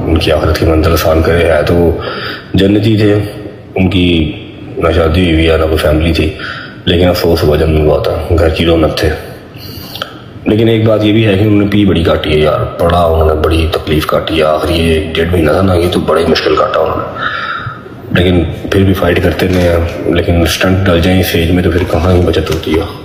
उनकी आखिरत की मंजिल आसान करे। है तो जन्नती थे, उनकी ना शादी हुई है ना कोई फैमिली थी, लेकिन अफसोस हुआ जब हुआ था, घर की रौनक थे। लेकिन एक बात ये भी है कि उन्होंने पी बड़ी काटी है यार, बड़ा उन्होंने बड़ी तकलीफ काटी है। आखिर ये 1.5 महीना था ना, ये तो बड़ी मुश्किल काटा उन्होंने, लेकिन फिर भी फाइट करते रहे। लेकिन स्टंट डल जाए इस एज में तो फिर कहाँ की बचत होती है।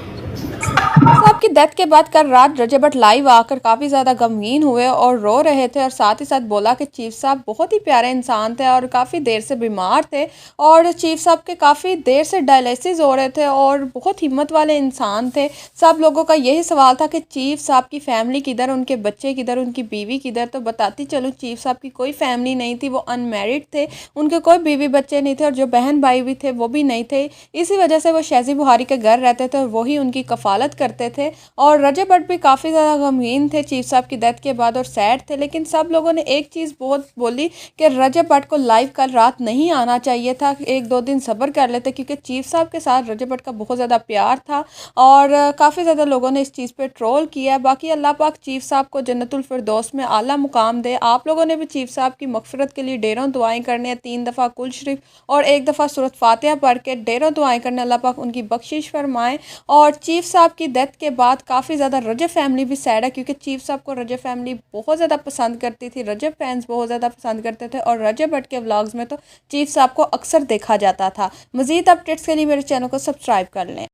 साहब की डेथ के बाद कल रात रजत भट्ट लाइव आकर काफ़ी ज़्यादा गमगीन हुए और रो रहे थे और साथ ही साथ बोला कि चीफ साहब बहुत ही प्यारे इंसान थे और काफ़ी देर से बीमार थे और चीफ साहब के काफ़ी देर से डायलिसिस हो रहे थे और बहुत हिम्मत वाले इंसान थे। सब लोगों का यही सवाल था कि चीफ साहब की फैमिली किधर, उनके बच्चे किधर, उनकी बीवी किधर। तो बताती चलूँ, चीफ साहब की कोई फैमिली नहीं थी, वो अनमेरिड थे, उनके कोई बीवी बच्चे नहीं थे और जो बहन भाई भी थे वो भी नहीं थे। इसी वजह से वो शहजी बुहारी के घर रहते थे और वही उनकी कफालत करते थे। और रजत भट्ट भी काफ़ी ज़्यादा गमगीन थे चीफ साहब की डेथ के बाद और सैड थे। लेकिन सब लोगों ने एक चीज़ बहुत बोली कि रजत भट्ट को लाइव कल रात नहीं आना चाहिए था, 1-2 दिन सब्र कर लेते, क्योंकि चीफ साहब के साथ रजत भट्ट का बहुत ज़्यादा प्यार था और काफ़ी ज़्यादा लोगों ने इस चीज़ पे ट्रोल किया है। बाकी अल्लाह पाक चीफ साहब को जन्नतुल फिरदौस में आला मुकाम दे। आप लोगों ने भी चीफ साहब की मगफिरत के लिए ढेरों दुआएं करने हैं, 3 दफ़ा कुल शरीफ और 1 दफ़ा सूरत फातिहा पढ़ के ढेरों दुआएं करने, अल्लाह पाक उनकी बख्शिश फरमाएं। और चीफ साहब की डेथ के बाद काफ़ी ज़्यादा रजब फैमिली भी सैड है, क्योंकि चीफ साहब को रजब फैमिली बहुत ज़्यादा पसंद करती थी, रजब फैंस बहुत ज़्यादा पसंद करते थे और रजब भट्ट के व्लॉग्स में तो चीफ साहब को अक्सर देखा जाता था। मज़ीद अपडेट्स के लिए मेरे चैनल को सब्सक्राइब कर लें।